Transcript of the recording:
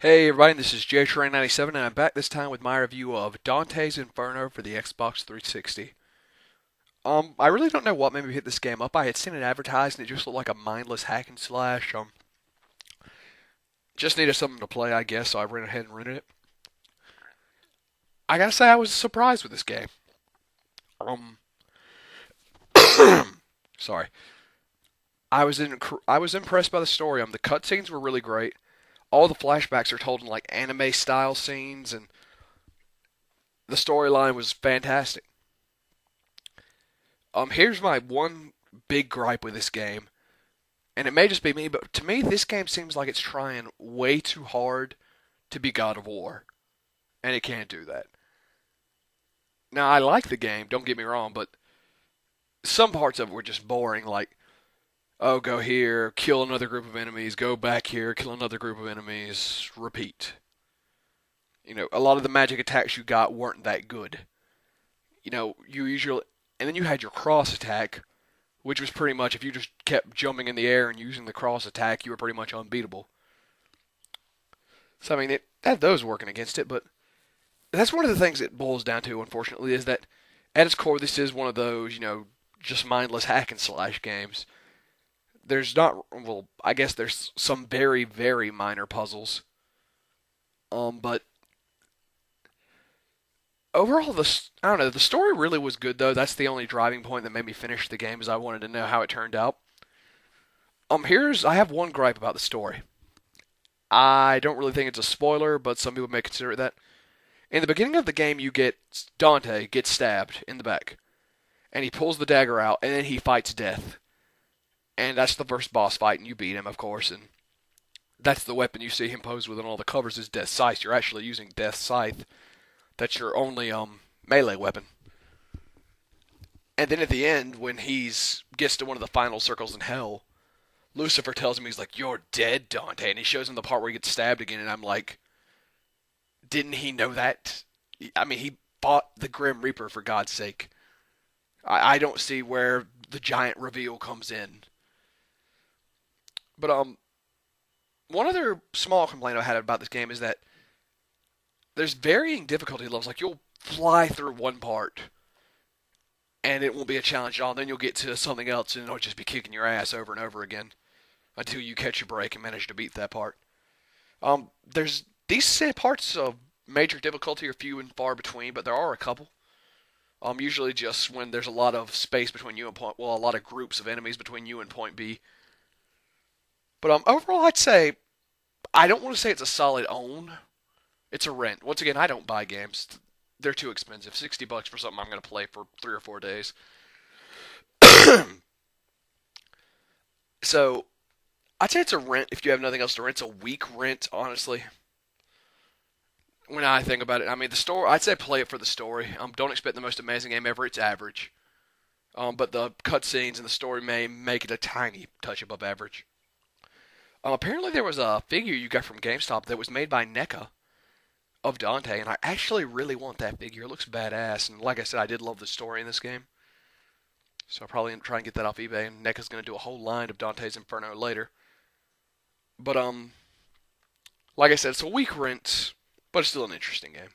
Hey everybody, this is JTrain97 and I'm back this time with my review of Dante's Inferno for the Xbox 360. I really don't know what made me hit this game up. I had seen it advertised and it just looked like a mindless hack and slash. Just needed something to play, I guess, so I went ahead and rented it. I gotta say I was surprised with this game. Um, sorry. I was impressed by the story. The cutscenes were really great. All the flashbacks are told in like anime style scenes, and the storyline was fantastic. Here's my one big gripe with this game, and it may just be me, but to me, this game seems like it's trying way too hard to be God of War, and it can't do that. Now, I like the game, don't get me wrong, but some parts of it were just boring, like, oh, go here, kill another group of enemies, go back here, kill another group of enemies, repeat. A lot of the magic attacks you got weren't that good. You usually, and then you had your cross attack, which was pretty much if you just kept jumping in the air and using the cross attack, you were pretty much unbeatable. So I mean, it had those working against it, but that's one of the things it boils down to, unfortunately, is that at its core, this is one of those, just mindless hack and slash games. There's not, well, I guess there's some very, very minor puzzles, but overall, I don't know, the story really was good though. That's the only driving point that made me finish the game, is I wanted to know how it turned out. I have one gripe about the story. I don't really think it's a spoiler, but some people may consider it that. In the beginning of the game, you get Dante gets stabbed in the back, and he pulls the dagger out, and then he fights death, and that's the first boss fight, and you beat him, of course, and that's the weapon you see him pose with on all the covers is Death's Scythe. You're actually using Death's Scythe. That's your only melee weapon. And then at the end, when he's gets to one of the final circles in hell, Lucifer tells him he's like, "You're dead, Dante," and he shows him the part where he gets stabbed again, and I'm like, didn't he know that? I mean, he fought the Grim Reaper for God's sake. I don't see where the giant reveal comes in. But one other small complaint I had about this game is that there's varying difficulty levels. Like you'll fly through one part, and it won't be a challenge at all. Then you'll get to something else, and it'll just be kicking your ass over and over again until you catch your break and manage to beat that part. There's these parts of major difficulty are few and far between, but there are a couple. Usually just when there's a lot of space between you and a lot of groups of enemies between you and point B. But overall, I'd say I don't want to say it's a solid own. It's a rent. Once again, I don't buy games. They're too expensive. $60 for something I'm going to play for 3 or 4 days. So I'd say it's a rent if you have nothing else to rent. It's a weak rent, honestly. When I think about it, I mean the story. I'd say play it for the story. Don't expect the most amazing game ever. It's average. But the cutscenes and the story may make it a tiny touch above average. Apparently, there was a figure you got from GameStop that was made by NECA of Dante, and I actually really want that figure. It looks badass, and like I said, I did love the story in this game. So I'll probably try and get that off eBay, and NECA's going to do a whole line of Dante's Inferno later. But like I said, it's a weak rent, but it's still an interesting game.